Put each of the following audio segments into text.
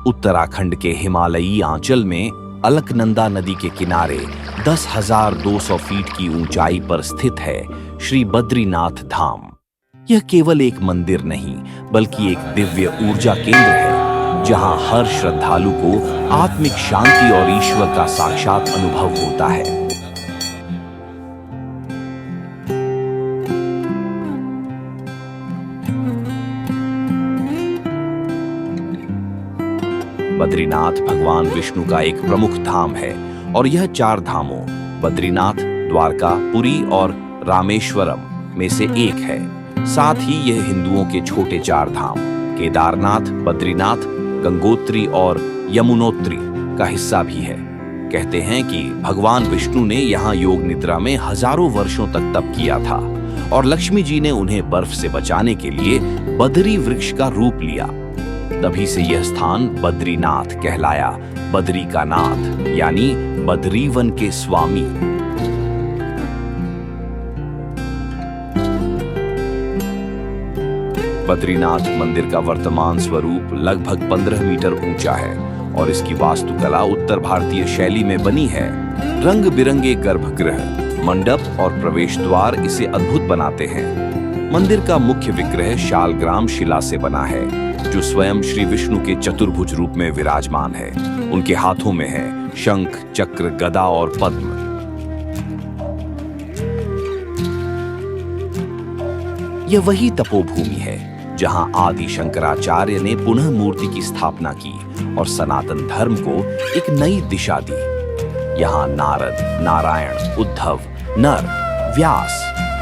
उत्तराखंड के हिमालयी आंचल में अलकनंदा नदी के किनारे 10,200 फीट की ऊंचाई पर स्थित है श्री बद्रीनाथ धाम। यह केवल एक मंदिर नहीं बल्कि एक दिव्य ऊर्जा केंद्र है, जहां हर श्रद्धालु को आत्मिक शांति और ईश्वर का साक्षात अनुभव होता है। बद्रीनाथ भगवान विष्णु का एक प्रमुख धाम है और यह 4 धामों बद्रीनाथ, द्वारका, पुरी और रामेश्वरम में से एक है। साथ ही यह हिंदुओं के छोटे 4 धाम केदारनाथ, बद्रीनाथ, गंगोत्री और यमुनोत्री का हिस्सा भी है। कहते हैं कि भगवान विष्णु ने यहाँ योग निद्रा में हजारों वर्षों तक तप किया था और लक्ष्मी जी ने उन्हें बर्फ से बचाने के लिए बदरी वृक्ष का रूप लिया। तभी से यह स्थान बद्रीनाथ कहलाया, बदरी का नाथ यानी बदरीवन के स्वामी। बद्रीनाथ मंदिर का वर्तमान स्वरूप लगभग 15 मीटर ऊंचा है और इसकी वास्तुकला उत्तर भारतीय शैली में बनी है। रंग बिरंगे गर्भगृह, मंडप और प्रवेश द्वार इसे अद्भुत बनाते हैं। मंदिर का मुख्य विग्रह शालग्राम शिला से बना है, जो स्वयं श्री विष्णु के चतुर्भुज रूप में विराजमान है। उनके हाथों में है शंख, चक्र, गदा और पद्म। यह वही तपोभूमि है जहां आदि शंकराचार्य ने पुनः मूर्ति की स्थापना की और सनातन धर्म को एक नई दिशा दी। यहाँ नारद, नारायण, उद्धव, नर, व्यास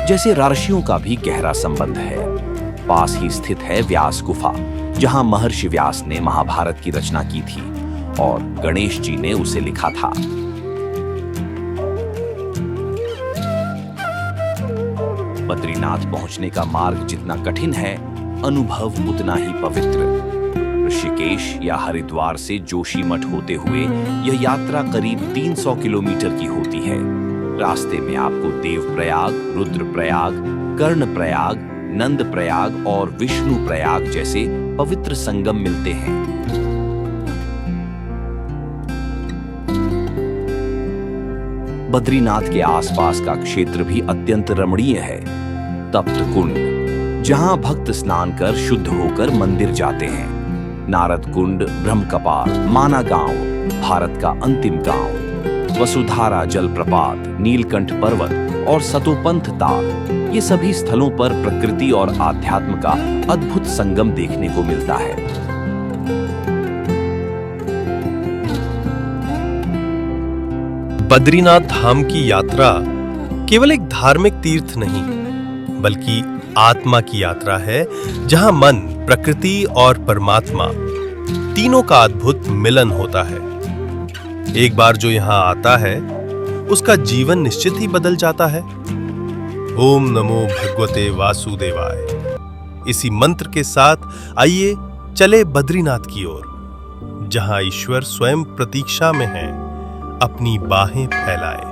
जैसे ऋषियों का भी गहरा संबंध है। पास ही स्थित है व्यास गुफा, जहां महर्षि व्यास ने महाभारत की रचना की थी और गणेश जी ने उसे लिखा था। बद्रीनाथ पहुंचने का मार्ग जितना कठिन है, अनुभव उतना ही पवित्र। ऋषिकेश या हरिद्वार से जोशीमठ होते हुए यह यात्रा करीब 300 किलोमीटर की होती है। रास्ते में आपको देवप्रयाग, रुद्रप्रयाग, कर्णप्रयाग, नंदप्रयाग और विष्णु प्रयाग जैसे पवित्र संगम मिलते हैं। बद्रीनाथ के आसपास का क्षेत्र भी अत्यंत रमणीय है। तप्त कुंड, जहां भक्त स्नान कर शुद्ध होकर मंदिर जाते हैं। नारद कुंड, ब्रह्मकपाल, माना गांव, भारत का अंतिम गांव, वसुधारा जलप्रपात, नीलकंठ पर्वत और सतोपंथ ताल, ये सभी स्थलों पर प्रकृति और आध्यात्म का अद्भुत संगम देखने को मिलता है। बद्रीनाथ धाम की यात्रा केवल एक धार्मिक तीर्थ नहीं, बल्कि आत्मा की यात्रा है, जहां मन, प्रकृति और परमात्मा तीनों का अद्भुत मिलन होता है। एक बार जो यहां आता है, उसका जीवन निश्चित ही बदल जाता है। ओम नमो भगवते वासुदेवाय। इसी मंत्र के साथ आइए चले बद्रीनाथ की ओर, जहां ईश्वर स्वयं प्रतीक्षा में है, अपनी बाहें फैलाए।